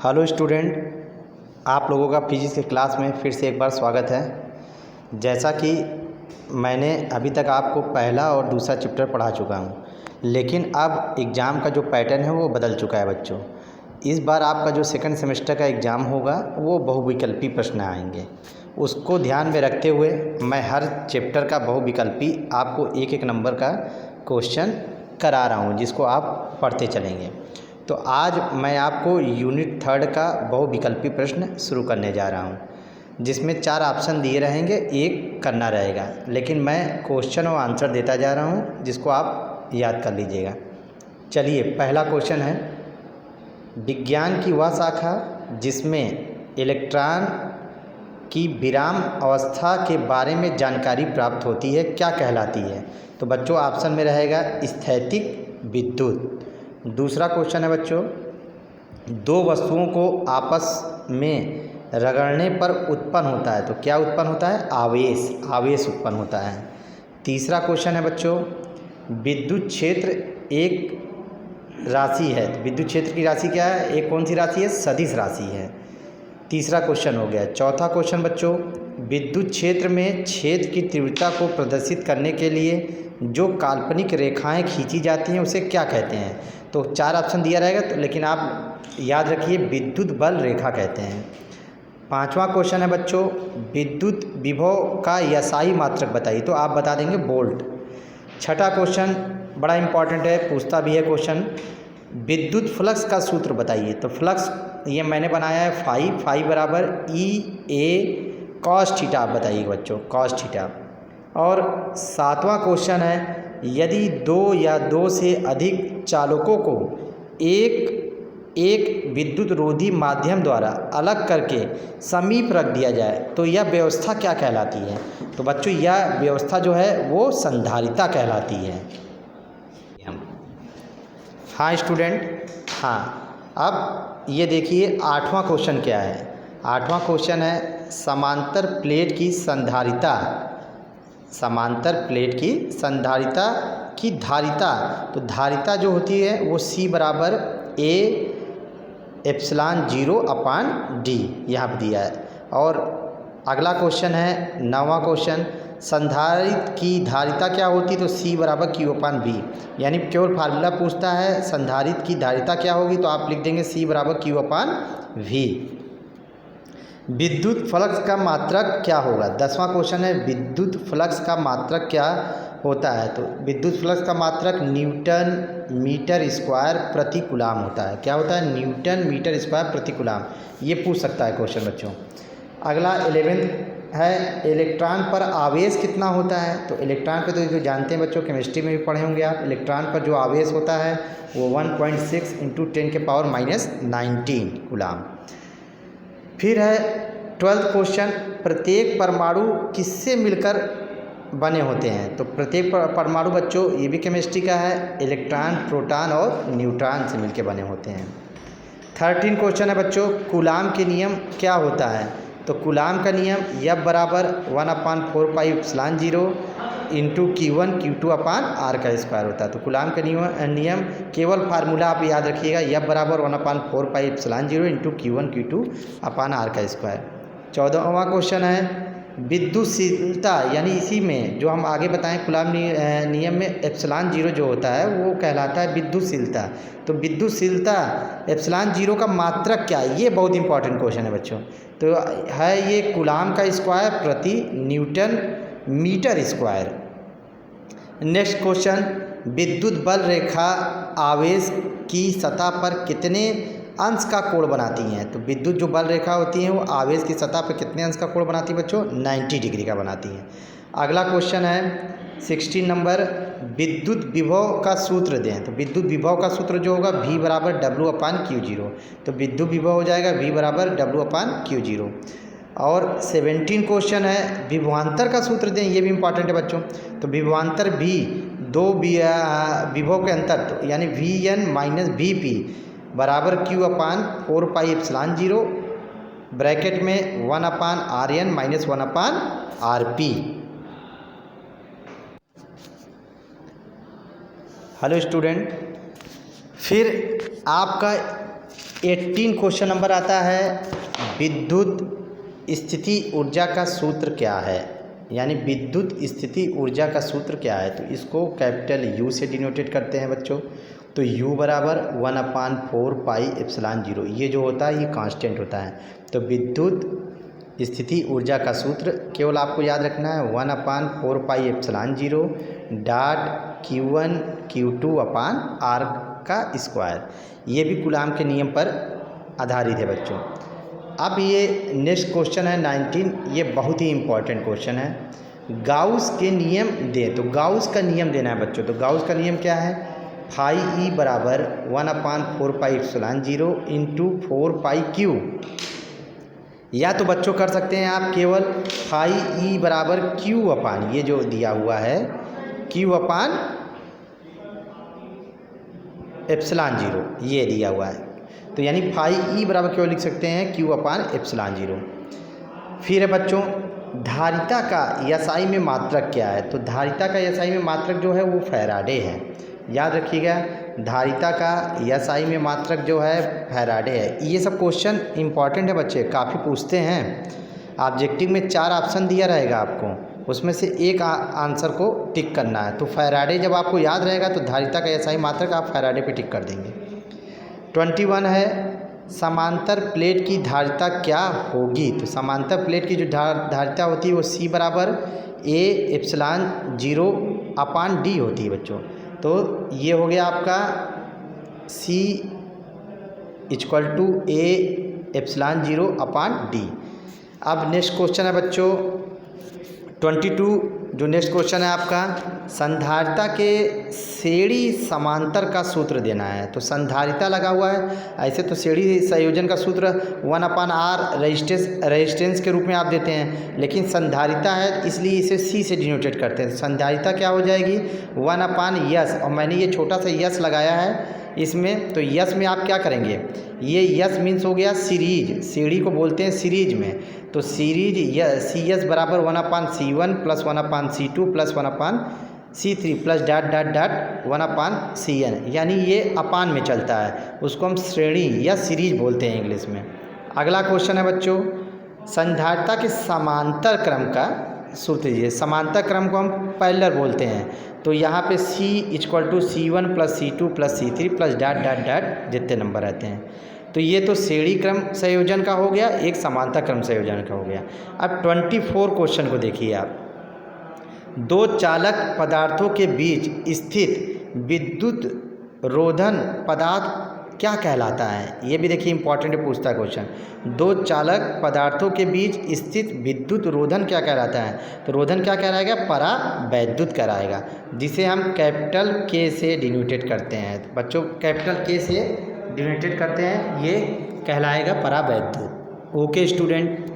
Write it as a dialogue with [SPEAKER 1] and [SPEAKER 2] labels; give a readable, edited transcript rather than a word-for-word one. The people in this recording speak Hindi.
[SPEAKER 1] हेलो स्टूडेंट, आप लोगों का फिजिक्स के क्लास में फिर से एक बार स्वागत है। जैसा कि मैंने अभी तक आपको पहला और दूसरा चैप्टर पढ़ा चुका हूँ, लेकिन अब एग्ज़ाम का जो पैटर्न है वो बदल चुका है बच्चों। इस बार आपका जो सेकंड सेमेस्टर का एग्ज़ाम होगा वो बहुविकल्पी प्रश्न आएंगे। उसको ध्यान में रखते हुए मैं हर चैप्टर का बहुविकल्पी आपको एक एक नंबर का क्वेश्चन करा रहा हूँ, जिसको आप पढ़ते चलेंगे। तो आज मैं आपको यूनिट 3 का बहुविकल्पी प्रश्न शुरू करने जा रहा हूँ, जिसमें 4 ऑप्शन दिए रहेंगे, एक करना रहेगा। लेकिन मैं क्वेश्चन और आंसर देता जा रहा हूँ, जिसको आप याद कर लीजिएगा। चलिए, पहला क्वेश्चन है, विज्ञान की वह शाखा जिसमें इलेक्ट्रॉन की विराम अवस्था के बारे में जानकारी प्राप्त होती है क्या कहलाती है? तो बच्चों ऑप्शन में रहेगा स्थैतिक विद्युत। दूसरा क्वेश्चन है बच्चों, दो वस्तुओं को आपस में रगड़ने पर उत्पन्न होता है तो क्या उत्पन्न होता है? आवेश उत्पन्न होता है। तीसरा क्वेश्चन है बच्चों, विद्युत क्षेत्र एक राशि है तो विद्युत क्षेत्र की राशि क्या है? एक कौन सी राशि है? सदिश राशि है। तीसरा क्वेश्चन हो गया। चौथा क्वेश्चन बच्चों, विद्युत क्षेत्र में क्षेत्र की तीव्रता को प्रदर्शित करने के लिए जो काल्पनिक रेखाएं खींची जाती हैं उसे क्या कहते हैं? तो 4 ऑप्शन दिया रहेगा तो, लेकिन आप याद रखिए विद्युत बल रेखा कहते हैं। पांचवा क्वेश्चन है बच्चों, विद्युत विभव का यसाई मात्रक बताइए, तो आप बता देंगे वोल्ट। छठा क्वेश्चन बड़ा इंपॉर्टेंट है, पूछता भी है क्वेश्चन, विद्युत फ्लक्स का सूत्र बताइए। तो फ्लक्स ये मैंने बनाया है फाई बराबर E/A cos थीटा, आप बताइए बच्चों cos थीटा। और सातवां क्वेश्चन है, यदि दो या दो से अधिक चालकों को एक विद्युत रोधी माध्यम द्वारा अलग करके समीप रख दिया जाए तो यह व्यवस्था क्या कहलाती है? तो बच्चों यह व्यवस्था जो है वो संधारिता कहलाती है। हाँ स्टूडेंट, हाँ अब ये देखिए 8वां क्वेश्चन क्या है। 8वां क्वेश्चन है, समांतर प्लेट की संधारिता, समांतर प्लेट की संधारिता की धारिता। तो धारिता जो होती है वो C बराबर A/0/D यहाँ पर दिया है। और अगला क्वेश्चन है 9वां क्वेश्चन, संधारित्र की धारिता क्या होती है? तो C बराबर Q/V, यानी केवल फार्मूला पूछता है संधारित्र की धारिता क्या होगी, तो आप लिख देंगे C बराबर Q/V। विद्युत फ्लक्स का मात्रक क्या होगा? 10वां क्वेश्चन है, विद्युत फ्लक्स का मात्रक क्या होता है? तो विद्युत फ्लक्स का मात्रक न्यूटन मीटर स्क्वायर प्रति कूलाम होता है। क्या होता है? न्यूटन मीटर स्क्वायर प्रति कूलाम। ये पूछ सकता है क्वेश्चन बच्चों। अगला 11th है, इलेक्ट्रॉन पर आवेश कितना होता है? तो इलेक्ट्रॉन पर तो जानते हैं बच्चों, केमिस्ट्री में भी पढ़े होंगे आप। इलेक्ट्रॉन पर जो आवेश होता है वो 1.6 × 10⁻⁻19 कूलाम। फिर है 12th क्वेश्चन, प्रत्येक परमाणु किससे मिलकर बने होते हैं? तो प्रत्येक परमाणु बच्चों ये भी केमिस्ट्री का है, इलेक्ट्रॉन, प्रोटॉन और न्यूट्रॉन से मिलकर बने होते हैं। 13 क्वेश्चन है बच्चों, कूलाम के नियम क्या होता है? तो कूलाम का नियम F बराबर 1/4πε0 × Q1 Q2/R का स्क्वायर होता है। तो कूलाम का नियम केवल फार्मूला आप याद रखिएगा, F बराबर 1/4πε0 × Q1 Q2/R का स्क्वायर। 14वां क्वेश्चन है, विद्युतशीलता, यानी इसी में जो हम आगे बताएं कूलाम नियम में ε0 जो होता है वो कहलाता है विद्युतशीलता। तो विद्युतशीलता ε0 का मात्रक क्या है? ये बहुत इंपॉर्टेंट क्वेश्चन है बच्चों। तो है ये कूलाम का स्क्वायर प्रति newton metre square. Next question, विद्युत बल रेखा आवेश की सतह पर कितने अंश का कोण बनाती हैं? तो विद्युत जो बल रेखा होती है वो आवेश की सतह पर कितने अंश का कोण बनाती है बच्चों? 90 डिग्री का बनाती है। अगला क्वेश्चन है 16 नंबर, विद्युत विभव का सूत्र दें। तो विद्युत विभव का सूत्र जो होगा V बराबर W/Q0। तो विद्युत विभव हो जाएगा V बराबर W/Q0। और 17 क्वेश्चन है, विभवांतर का सूत्र दें। ये भी इंपॉर्टेंट है बच्चों। तो विभवांतर भी दो विभव के अंतर, तो यानी Vn - Vp बराबर Q/4πε0 ब्रैकेट में 1/Rn - 1/Rp। हेलो स्टूडेंट, फिर आपका 18 क्वेश्चन नंबर आता है विद्युत स्थिति ऊर्जा का सूत्र क्या है, यानी विद्युत स्थिति ऊर्जा का सूत्र क्या है। तो इसको कैपिटल यू से डिनोटेट करते हैं बच्चों। तो u बराबर 1/4 पाई एप्सिलॉन 0, ये जो होता है ये कांस्टेंट होता है। तो विद्युत स्थिति ऊर्जा का सूत्र केवल आपको याद रखना है 1/4 pi epsilon 0 dot Q1 Q2 अपान R का स्क्वायर। ये भी कूलाम के नियम पर आधारित है बच्चों। अब ये नेक्स्ट क्वेश्चन है 19, ये बहुत ही इम्पोर्टेंट क्वेश्चन है। गाउस के नियम दें, तो गाउस का नियम देना है बच्चों। तो गाउस का नियम क्या है, फाई ई बराबर 1/4 पाई एप्सिलॉन 0 इंटू 4 पाई क्यू। या तो बच्चों कर सकते हैं आप केवल फाई ई बराबर क्यू अपान, ये जो दिया हुआ है क्यू अपान एप्सिलॉन 0, ये दिया हुआ है। तो यानी फाई ई बराबर क्यों लिख सकते हैं क्यू अपान एप्सिलॉन 0। फिर है बच्चों धारिता का एसआई में मात्रक क्या है। तो धारिता का एसआई में मात्रक जो है वो फैराडे है, याद रखिएगा। धारिता का एसआई में मात्रक जो है फैराडे है। ये सब क्वेश्चन इंपॉर्टेंट है बच्चे, काफ़ी पूछते हैं। ऑब्जेक्टिव में 4 ऑप्शन दिया रहेगा आपको, उसमें से एक आंसर को टिक करना है। तो फैराडे जब आपको याद रहेगा तो धारिता का एसआई मात्रक आप फैराडे पे टिक कर देंगे। 21 है समांतर प्लेट की धारिता क्या होगी। तो समांतर प्लेट की जो धारिता होती है वो C बराबर A एप्सिलॉन 0 अपान D होती है बच्चों। तो ये हो गया आपका C equal to A epsilon 0 upon D। अब नेक्स्ट क्वेश्चन है बच्चों 22, जो नेक्स्ट क्वेश्चन है आपका संधारिता के श्रेणी समांतर का सूत्र देना है। तो संधारिता लगा हुआ है, ऐसे तो श्रेणी संयोजन का सूत्र 1/R रेजिस्टेंस के रूप में आप देते हैं, लेकिन संधारिता है इसलिए इसे C से डिनोटेट करते हैं। संधारिता क्या हो जाएगी 1/S, और मैंने ये छोटा सा यस लगाया है इसमें। तो यस में आप क्या करेंगे, ये यस मीन्स हो गया सीरीज, सीढ़ी को बोलते हैं सीरीज में। तो सीरीज CS बराबर 1/C1 plus 1/C2 plus 1/C3 plus dot dot dot 1/CN, यानी ये अपान में चलता है, उसको हम श्रेणी या सीरीज बोलते हैं इंग्लिश में। अगला क्वेश्चन है बच्चों संधारिता के समांतर क्रम का सूत्र दीजिए। समांतर क्रम को हम पैरेलल बोलते हैं। तो यहाँ पे C equal to C1 plus C2 plus C3 plus dot dot dot जितने नंबर रहते हैं। तो ये तो श्रेणी क्रम संयोजन का हो गया, एक समांतर क्रम संयोजन का हो गया। अब 24 क्वेश्चन को देखिए आप। दो चालक पदार्थों के बीच स्थित विद्युत रोधन पदार्थ क्या कहलाता है। ये भी देखिए इंपॉर्टेंट पूछता है क्वेश्चन। दो चालक पदार्थों के बीच स्थित विद्युत रोधन क्या कहलाता है। तो रोधन क्या कहलाएगा, परावैद्युत कहलाएगा, जिसे हम कैपिटल K से डिनोटेट करते हैं। तो बच्चों कैपिटल K से डिनोटेट करते हैं, ये कहलाएगा परावैद्युत। Okay student.